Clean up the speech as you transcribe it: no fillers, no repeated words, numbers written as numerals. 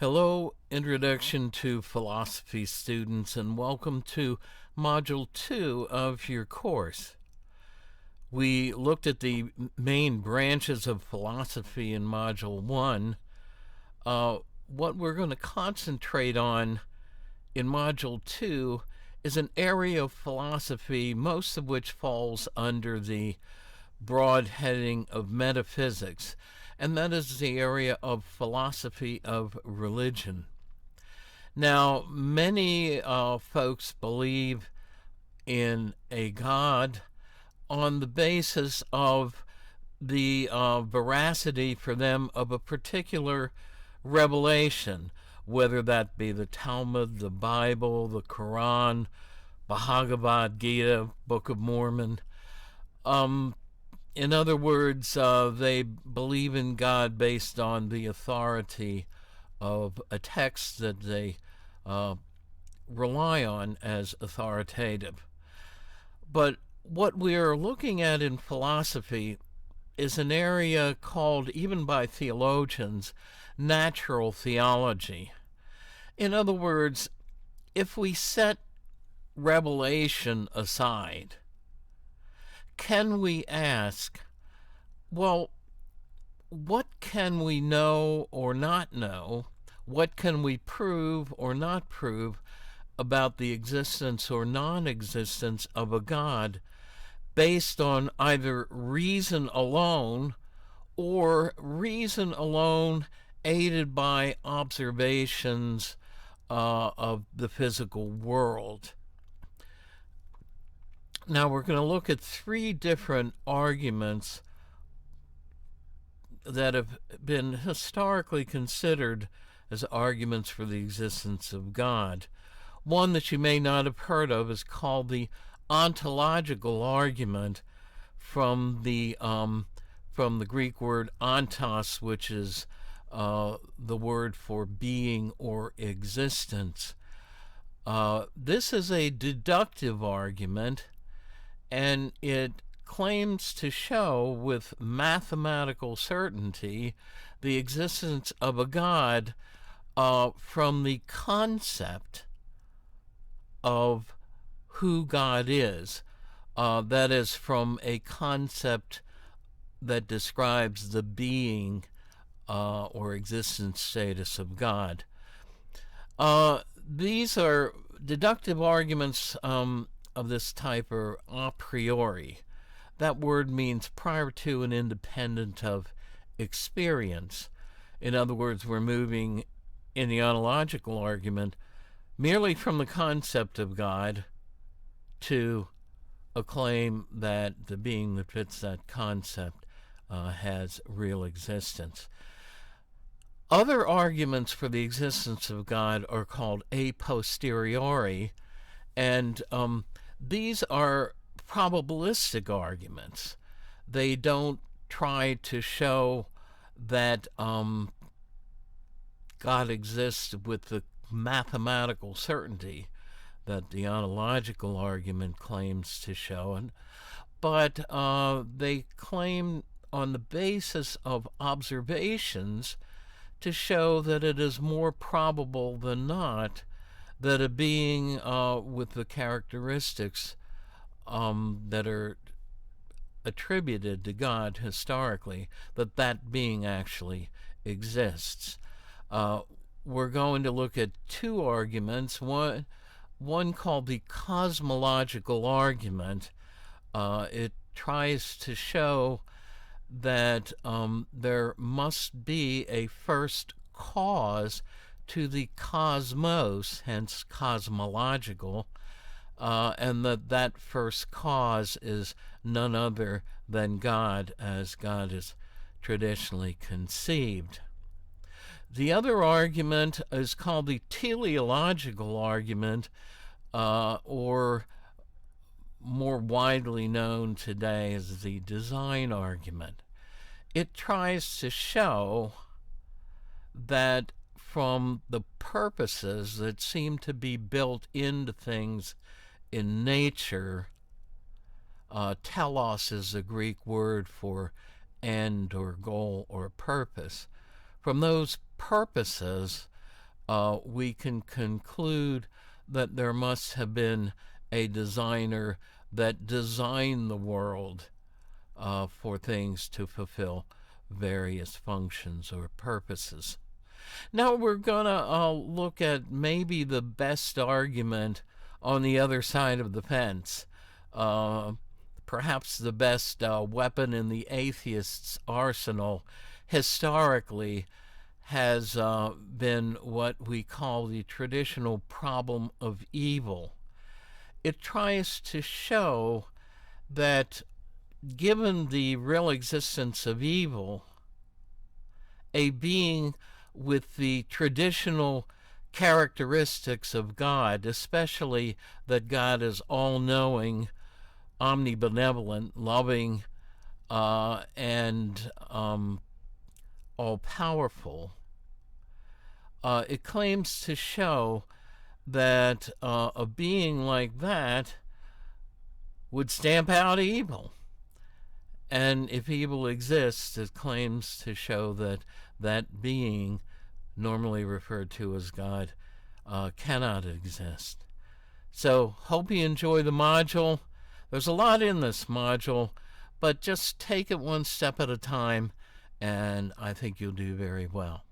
Hello, Introduction to Philosophy students, and welcome to Module 2 of your course. We looked at the main branches of philosophy in Module 1. What we're going to concentrate on in Module 2 is an area of philosophy, most of which falls under the broad heading of metaphysics, and that is the area of philosophy of religion. Now, many folks believe in a God on the basis of the veracity for them of a particular revelation, whether that be the Talmud, the Bible, the Quran, Bhagavad Gita, Book of Mormon. In other words, they believe in God based on the authority of a text that they rely on as authoritative. But what we are looking at in philosophy is an area called, even by theologians, natural theology. In other words, if we set revelation aside, can we ask, well, what can we know or not know? What can we prove or not prove about the existence or non-existence of a God based on either reason alone or reason alone aided by observations of the physical world? Now we're going to look at three different arguments that have been historically considered as arguments for the existence of God. One that you may not have heard of is called the ontological argument, from the Greek word ontos, which is the word for being or existence. This is a deductive argument, and it claims to show with mathematical certainty the existence of a God from the concept of who God is. That is, from a concept that describes the being or existence status of God. These are deductive arguments of this type are a priori. That word means prior to and independent of experience. In other words, we're moving in the ontological argument merely from the concept of God to a claim that the being that fits that concept has real existence. Other arguments for the existence of God are called a posteriori, and these are probabilistic arguments. They don't try to show that God exists with the mathematical certainty that the ontological argument claims to show, but they claim on the basis of observations to show that it is more probable than not that a being with the characteristics that are attributed to God historically, that being actually exists. We're going to look at two arguments. One called the cosmological argument. It tries to show that there must be a first cause to the cosmos, hence cosmological, and that first cause is none other than God, as God is traditionally conceived. The other argument is called the teleological argument, or more widely known today as the design argument. It tries to show that from the purposes that seem to be built into things in nature, telos is the Greek word for end or goal or purpose. From those purposes, we can conclude that there must have been a designer that designed the world for things to fulfill various functions or purposes. Now we're going to look at maybe the best argument on the other side of the fence. Perhaps the best weapon in the atheist's arsenal historically has been what we call the traditional problem of evil. It tries to show that given the real existence of evil, a being with the traditional characteristics of God, especially that God is all-knowing, omnibenevolent, loving, and all-powerful, it claims to show that a being like that would stamp out evil. And if evil exists, it claims to show that that being, normally referred to as God, cannot exist. So, hope you enjoy the module. There's a lot in this module, but just take it one step at a time, and I think you'll do very well.